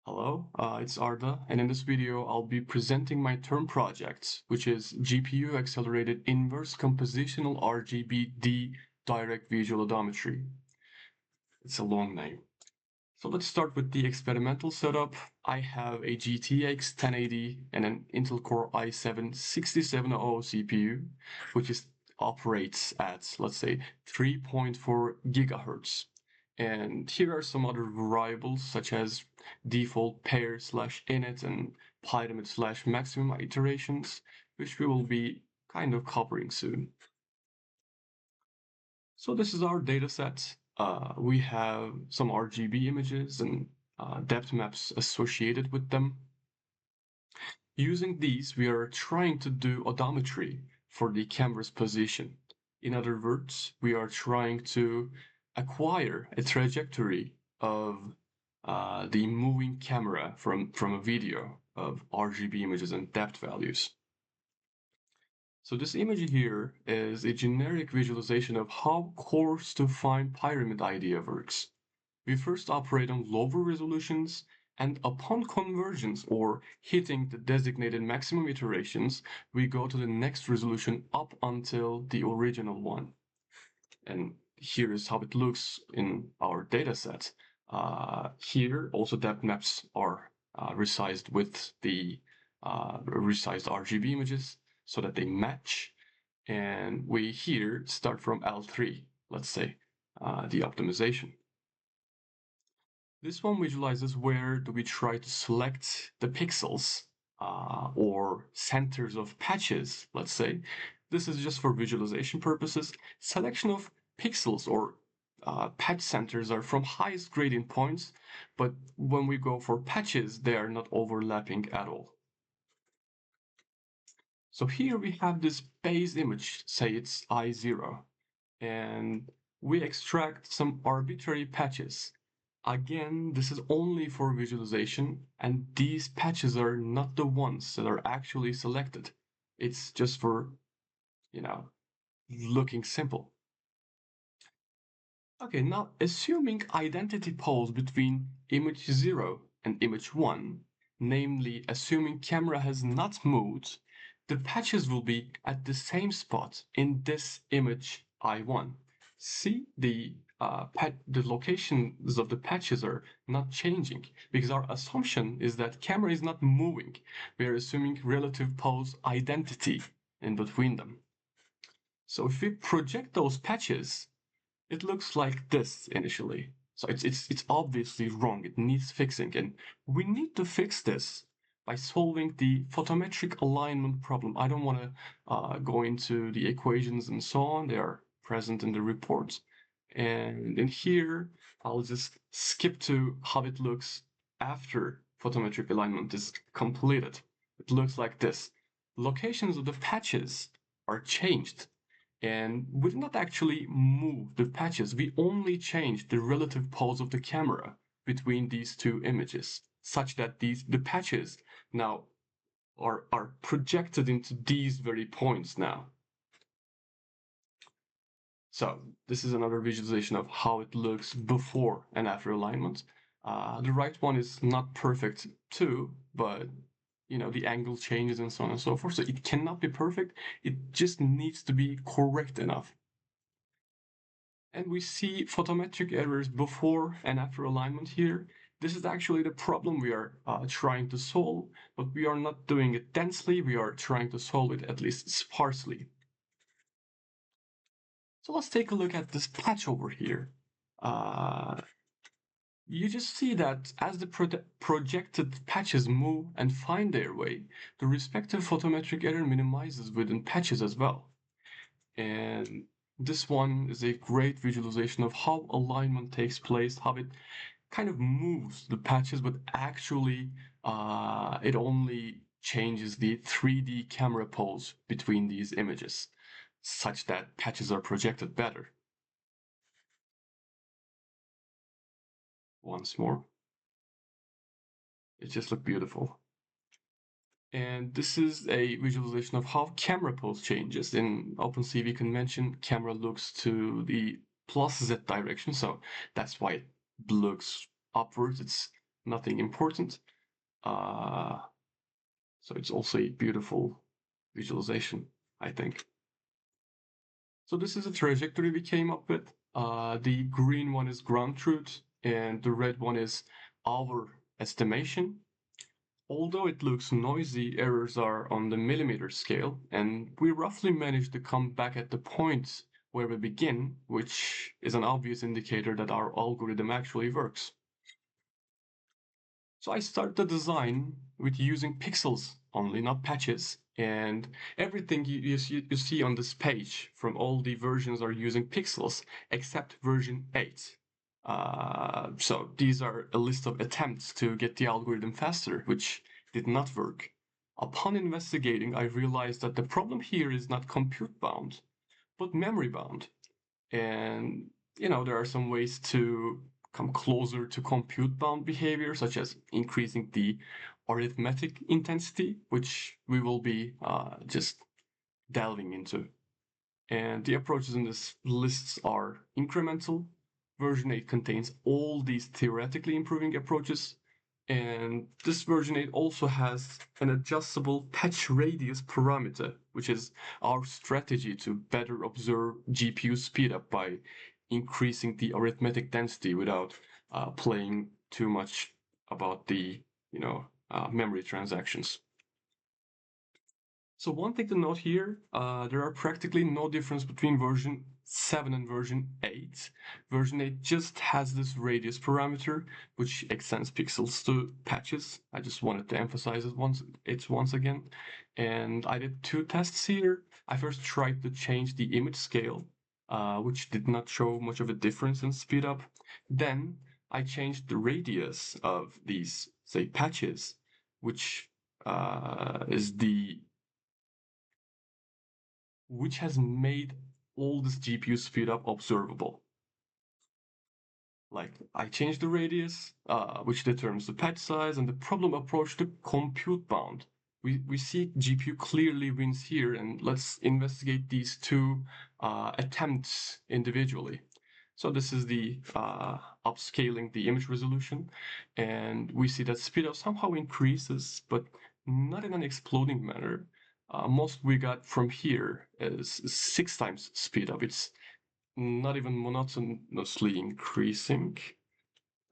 Hello, it's Arda, and in this video I'll be presenting my term project, which is GPU Accelerated Inverse Compositional RGB-D Direct Visual Odometry. It's a long name. So let's start with the experimental setup. I have a GTX 1080 and an Intel Core i7-6700 CPU, which operates at, let's say, 3.4 gigahertz. And here are some other variables such as default pair/init and pyramid/maximum iterations, which we will be kind of covering soon. So this is our data set. We have some RGB images and depth maps associated with them. Using these, we are trying to do odometry for the camera's position. In other words, we are trying to acquire a trajectory of the moving camera from a video of RGB images and depth values. So this image here is a generic visualization of how coarse-to-fine pyramid idea works. We first operate on lower resolutions, and upon convergence or hitting the designated maximum iterations, we go to the next resolution up until the original one. And here is how it looks in our data set. Here also depth maps are resized with the resized RGB images so that they match. And we here start from L3, let's say, the optimization. This one visualizes where do we try to select the pixels or centers of patches, let's say. This is just for visualization purposes. Selection of pixels or patch centers are from highest gradient points, but when we go for patches, they are not overlapping at all. So here we have this base image, say it's I0, and we extract some arbitrary patches. Again, this is only for visualization, and these patches are not the ones that are actually selected. It's just for, looking simple. Okay, now assuming identity pose between image 0 and image 1, namely assuming camera has not moved, the patches will be at the same spot in this image I1. See, the locations of the patches are not changing because our assumption is that camera is not moving. We are assuming relative pose identity in between them. So if we project those patches, it looks like this initially. So it's obviously wrong. It needs fixing, and we need to fix this by solving the photometric alignment problem. I don't want to go into the equations and so on. They are present in the report. And in here, I'll just skip to how it looks after photometric alignment is completed. It looks like this. Locations of the patches are changed. And we did not actually move the patches. We only changed the relative pose of the camera between these two images, such that the patches now are projected into these very points now. So this is another visualization of how it looks before and after alignment. The right one is not perfect too, but the angle changes and so on and so forth. So it cannot be perfect. It just needs to be correct enough. And we see photometric errors before and after alignment here. This is actually the problem we are trying to solve, but we are not doing it densely. We are trying to solve it at least sparsely. So let's take a look at this patch over here. You just see that as the projected patches move and find their way, the respective photometric error minimizes within patches as well. And this one is a great visualization of how alignment takes place, how it kind of moves the patches, but actually it only changes the 3D camera pose between these images, such that patches are projected better. Once more. It just looked beautiful. And this is a visualization of how camera pose changes. In OpenCV, we can mention camera looks to the plus Z direction, so that's why it looks upwards. It's nothing important. So it's also a beautiful visualization, I think. So this is a trajectory we came up with. The green one is ground truth, and the red one is our estimation. Although it looks noisy, errors are on the millimeter scale, and we roughly managed to come back at the point where we begin, which is an obvious indicator that our algorithm actually works. So I start the design with using pixels only, not patches. And everything you see on this page from all the versions are using pixels except version 8. So these are a list of attempts to get the algorithm faster, which did not work. Upon investigating, I realized that the problem here is not compute bound, but memory bound. And there are some ways to come closer to compute bound behavior, such as increasing the arithmetic intensity, which we will be just delving into. And the approaches in this lists are incremental. Version 8 contains all these theoretically improving approaches. And this version 8 also has an adjustable patch radius parameter, which is our strategy to better observe GPU speedup by increasing the arithmetic density without playing too much about the memory transactions. So one thing to note here, there are practically no difference between version 7 and version 8. Version 8 just has this radius parameter, which extends pixels to patches. I just wanted to emphasize it once again. And I did 2 tests here. I first tried to change the image scale, which did not show much of a difference in speedup. Then I changed the radius of these, say, patches, which has made all this GPU speed up observable. Like I changed the radius, which determines the patch size, and the problem approach to compute bound. We see GPU clearly wins here, and let's investigate these 2 attempts individually. So this is the upscaling the image resolution, and we see that speedup somehow increases, but not in an exploding manner. Most we got from here is 6 times speedup. It's not even monotonously increasing.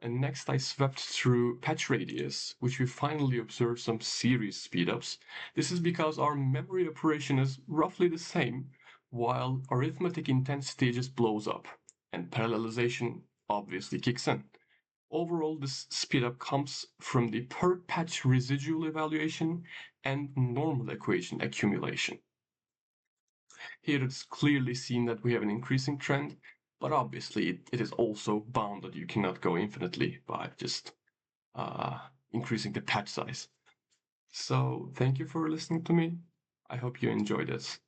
And next I swept through patch radius, which we finally observed some series speedups. This is because our memory operation is roughly the same, while arithmetic intensity just blows up, and parallelization obviously kicks in. Overall, this speedup comes from the per patch residual evaluation and normal equation accumulation. Here it's clearly seen that we have an increasing trend, but obviously it is also bound that you cannot go infinitely by just increasing the patch size. So thank you for listening to me. I hope you enjoyed this.